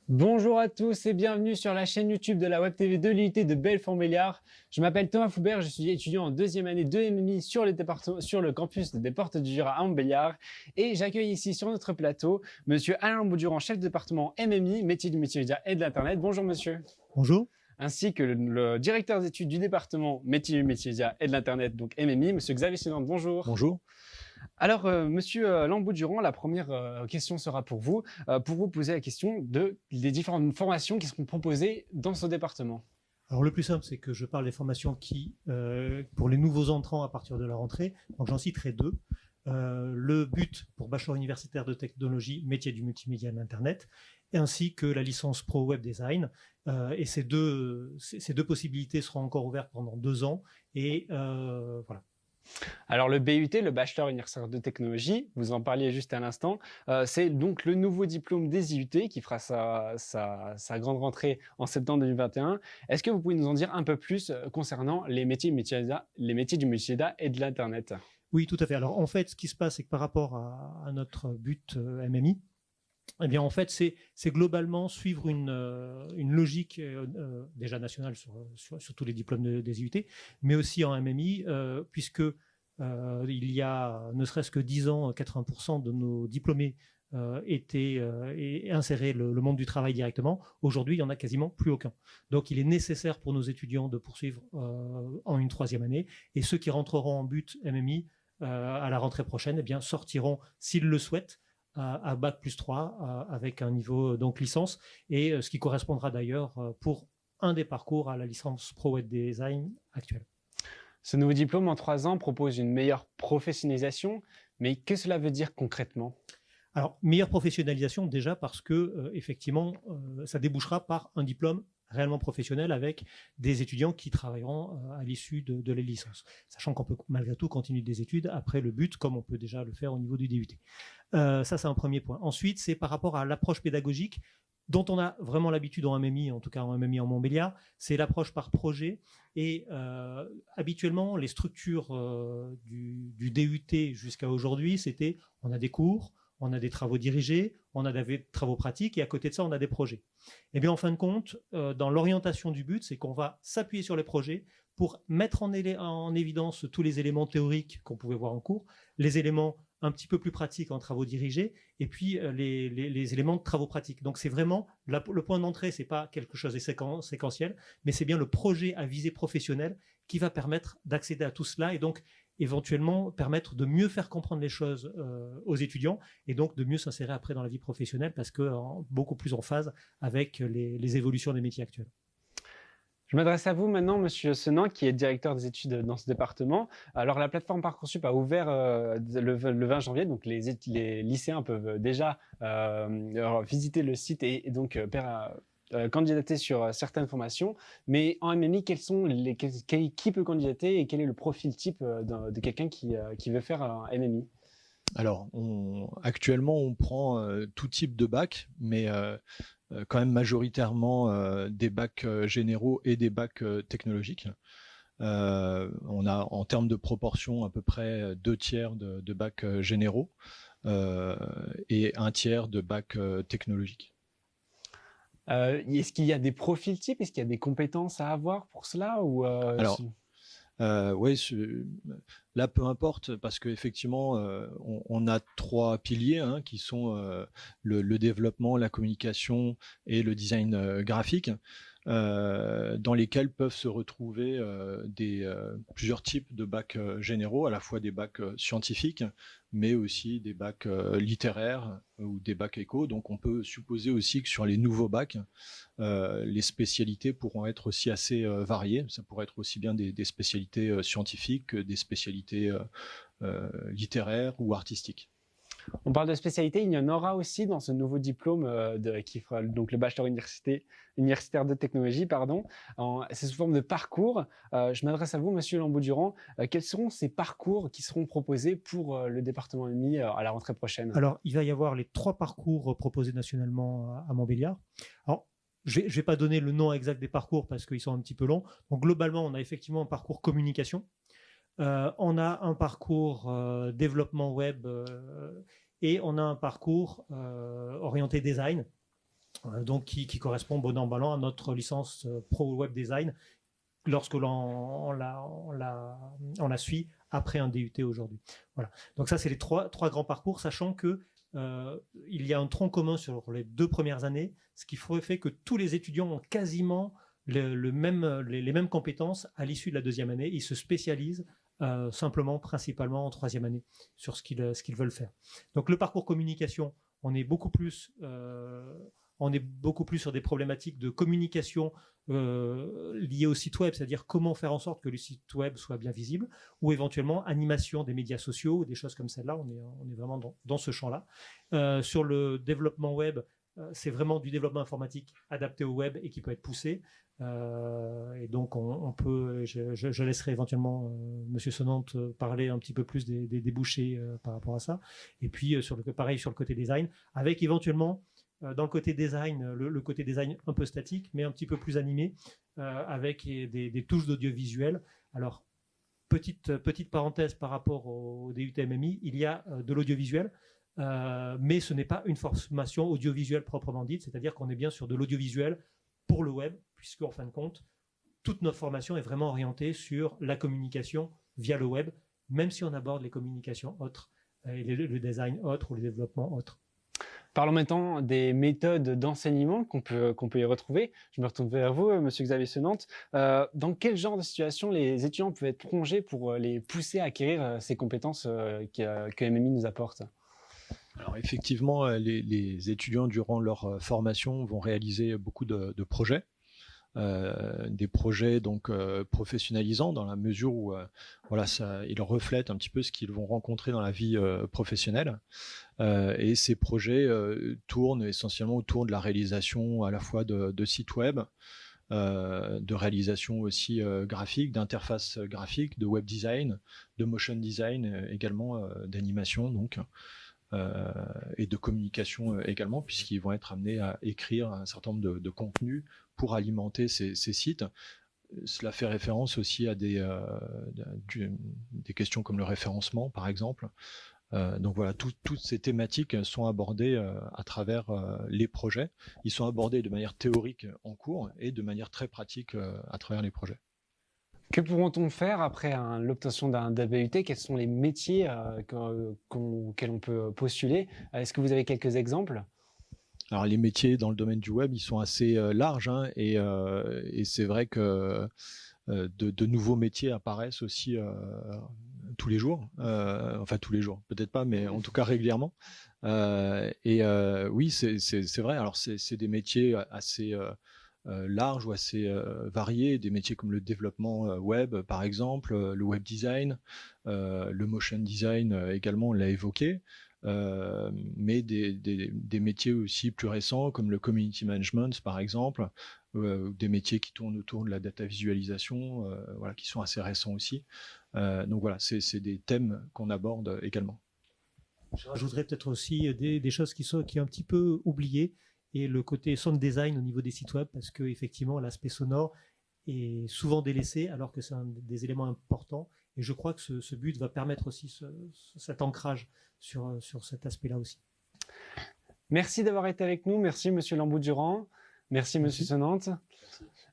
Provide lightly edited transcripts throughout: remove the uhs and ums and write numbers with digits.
Bonjour à tous et bienvenue sur la chaîne YouTube de la Web TV de l'UIT de Belfort-Montbéliard. Je m'appelle Thomas Foubert, je suis étudiant en deuxième année de MMI sur le campus des Portes du Jura à Montbéliard et j'accueille ici sur notre plateau Monsieur Alain Boudurand, chef de département MMI, métier du multimédia et de l'Internet. Bonjour monsieur. Bonjour. Ainsi que le directeur d'études du département métier du multimédia et de l'Internet, donc MMI, Monsieur Xavier Sénante. Bonjour. Bonjour. Alors, Monsieur Lambou-Durand, la première question sera pour vous poser la question des différentes formations qui seront proposées dans ce département. Alors le plus simple, c'est que je parle des formations qui, pour les nouveaux entrants à partir de la rentrée, donc j'en citerai deux. Le but pour bachelor universitaire de technologie, métier du multimédia et de l'Internet, ainsi que la licence Pro Web Design. Et ces deux possibilités seront encore ouvertes pendant 2 ans. Et voilà. Alors le BUT, le Bachelor Universitaire de Technologie, vous en parliez juste à l'instant, c'est donc le nouveau diplôme des IUT qui fera sa grande rentrée en septembre 2021. Est-ce que vous pouvez nous en dire un peu plus concernant les métiers du multimédia et de l'Internet? Oui, tout à fait. Alors en fait, ce qui se passe, c'est que par rapport à notre but MMI, eh bien, en fait, c'est globalement suivre une logique déjà nationale sur tous les diplômes des IUT, mais aussi en MMI, puisque il y a ne serait-ce que 10 ans, 80% de nos diplômés étaient insérés le monde du travail directement. Aujourd'hui, il n'y en a quasiment plus aucun. Donc, il est nécessaire pour nos étudiants de poursuivre en une 3e année, et ceux qui rentreront en but MMI à la rentrée prochaine, eh bien, sortiront, s'ils le souhaitent, à Bac+3 avec un niveau donc licence, et ce qui correspondra d'ailleurs pour un des parcours à la licence Pro Web Design actuelle. Ce nouveau diplôme en 3 ans propose une meilleure professionnalisation, mais qu'est-ce que cela veut dire concrètement? Alors, meilleure professionnalisation déjà parce que effectivement, ça débouchera par un diplôme réellement professionnel avec des étudiants qui travailleront à l'issue de la licence, sachant qu'on peut malgré tout continuer des études après le but, comme on peut déjà le faire au niveau du DUT. Ça, c'est un premier point. Ensuite, c'est par rapport à l'approche pédagogique dont on a vraiment l'habitude en MMI, en tout cas en MMI en Montbéliard, c'est l'approche par projet. Et habituellement, les structures du DUT jusqu'à aujourd'hui, c'était on a des cours, on a des travaux dirigés, on a des travaux pratiques, et à côté de ça, on a des projets. Et bien, en fin de compte, dans l'orientation du but, c'est qu'on va s'appuyer sur les projets pour mettre en évidence tous les éléments théoriques qu'on pouvait voir en cours, les éléments un petit peu plus pratiques en travaux dirigés, et puis les éléments de travaux pratiques. Donc, c'est vraiment, le point d'entrée, c'est pas quelque chose de séquentiel, mais c'est bien le projet à visée professionnelle qui va permettre d'accéder à tout cela, et donc, éventuellement permettre de mieux faire comprendre les choses aux étudiants et donc de mieux s'insérer après dans la vie professionnelle parce que beaucoup plus en phase avec les évolutions des métiers actuels. Je m'adresse à vous maintenant, Monsieur Sénant, qui est directeur des études dans ce département. Alors, la plateforme Parcoursup a ouvert le 20 janvier, donc les lycéens peuvent déjà visiter le site et donc candidater sur certaines formations. Mais en MMI, qui peut candidater et quel est le profil type de quelqu'un qui veut faire un MMI? Alors, actuellement, on prend tout type de bac, mais quand même majoritairement des bacs généraux et des bacs technologiques. On a en termes de proportion à peu près 2/3 de bacs généraux et 1/3 de bacs technologiques. Est-ce qu'il y a des profils types? Est-ce qu'il y a des compétences à avoir pour cela ou Alors, oui, là peu importe parce qu'effectivement on a 3 piliers qui sont le développement, la communication et le design graphique dans lesquels peuvent se retrouver plusieurs types de bacs généraux, à la fois des bacs scientifiques mais aussi des bacs littéraires ou des bacs éco. Donc on peut supposer aussi que sur les nouveaux bacs, les spécialités pourront être aussi assez variées. Ça pourrait être aussi bien des spécialités scientifiques que des spécialités littéraires ou artistiques. On parle de spécialité, il y en aura aussi dans ce nouveau diplôme qui fera donc le bachelor universitaire de technologie, pardon. C'est sous forme de parcours. Je m'adresse à vous, Monsieur Lambou-Durand. Quels seront ces parcours qui seront proposés pour le département MMI à la rentrée prochaine? Alors, il va y avoir les 3 parcours proposés nationalement à Montbéliard. Alors, je vais pas donner le nom exact des parcours parce qu'ils sont un petit peu longs. Donc, globalement, on a effectivement un parcours communication. On a un parcours développement web et on a un parcours orienté design. donc qui correspond bon an mal an à notre licence Pro Web Design lorsque on la suit après un DUT aujourd'hui. Voilà. Donc ça, c'est les trois grands parcours, sachant que il y a un tronc commun sur les 2 premières années, ce qui fait que tous les étudiants ont quasiment les mêmes compétences à l'issue de la 2e année. Ils se spécialisent principalement en 3e année sur ce qu'ils veulent faire. Donc le parcours communication, on est beaucoup plus sur des problématiques de communication liées au site web, c'est-à-dire comment faire en sorte que le site web soit bien visible, ou éventuellement animation des médias sociaux, ou des choses comme celle-là. On est vraiment dans ce champ-là. Sur le développement web, c'est vraiment du développement informatique adapté au web et qui peut être poussé. Et donc je laisserai éventuellement Monsieur Sonnante parler un petit peu plus des débouchés par rapport à ça. Et puis pareil sur le côté design, avec éventuellement dans le côté design, le côté design un peu statique, mais un petit peu plus animé, avec des touches d'audiovisuel. Alors, petite parenthèse par rapport au DUT MMI, il y a de l'audiovisuel, mais ce n'est pas une formation audiovisuelle proprement dite, c'est-à-dire qu'on est bien sur de l'audiovisuel pour le web, puisque en fin de compte, toute notre formation est vraiment orientée sur la communication via le web, même si on aborde les communications autres, le design autre ou le développement autre. Parlons maintenant des méthodes d'enseignement qu'on peut y retrouver. Je me retourne vers vous, Monsieur Xavier Sonnante. Dans quel genre de situation les étudiants peuvent être plongés pour les pousser à acquérir ces compétences que MMI nous apporte? Alors effectivement, les étudiants durant leur formation vont réaliser beaucoup de projets. Des projets donc professionnalisants dans la mesure où ils reflètent un petit peu ce qu'ils vont rencontrer dans la vie professionnelle. Et ces projets tournent essentiellement autour de la réalisation à la fois de sites web, de réalisation aussi graphique, d'interface graphique, de web design, de motion design également, d'animation donc. Et de communication également, puisqu'ils vont être amenés à écrire un certain nombre de contenus pour alimenter ces sites. Cela fait référence aussi à des questions comme le référencement, par exemple. Donc voilà, toutes ces thématiques sont abordées à travers les projets. Ils sont abordés de manière théorique en cours et de manière très pratique à travers les projets. Que pourront-on faire après l'obtention d'un BUT? Quels sont les métiers auxquels on peut postuler? Est-ce que vous avez quelques exemples? Alors les métiers dans le domaine du web, ils sont assez larges, hein, et c'est vrai que de nouveaux métiers apparaissent aussi tous les jours. Enfin tous les jours, peut-être pas, mais en tout cas régulièrement. Oui, c'est vrai. Alors c'est des métiers assez larges ou assez variés, des métiers comme le développement web par exemple, le web design, le motion design également, on l'a évoqué, mais des métiers aussi plus récents comme le community management par exemple, des métiers qui tournent autour de la data visualisation, voilà, qui sont assez récents aussi. Donc voilà, c'est des thèmes qu'on aborde également. Je rajouterais peut-être aussi des choses qui sont un petit peu oubliées, et le côté sound design au niveau des sites web, parce que effectivement l'aspect sonore est souvent délaissé alors que c'est un des éléments importants, et je crois que ce but va permettre aussi cet ancrage sur cet aspect-là aussi. Merci d'avoir été avec nous, merci Monsieur Lambou-Durand, merci Monsieur Sonnante.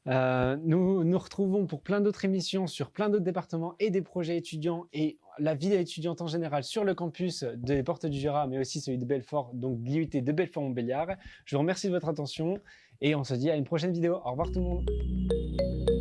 Nous nous retrouvons pour plein d'autres émissions sur plein d'autres départements et des projets étudiants et la vie étudiante en général sur le campus des Portes du Jura, mais aussi celui de Belfort, donc l'IUT de Belfort-Montbéliard. Je vous remercie de votre attention et on se dit à une prochaine vidéo. Au revoir tout le monde.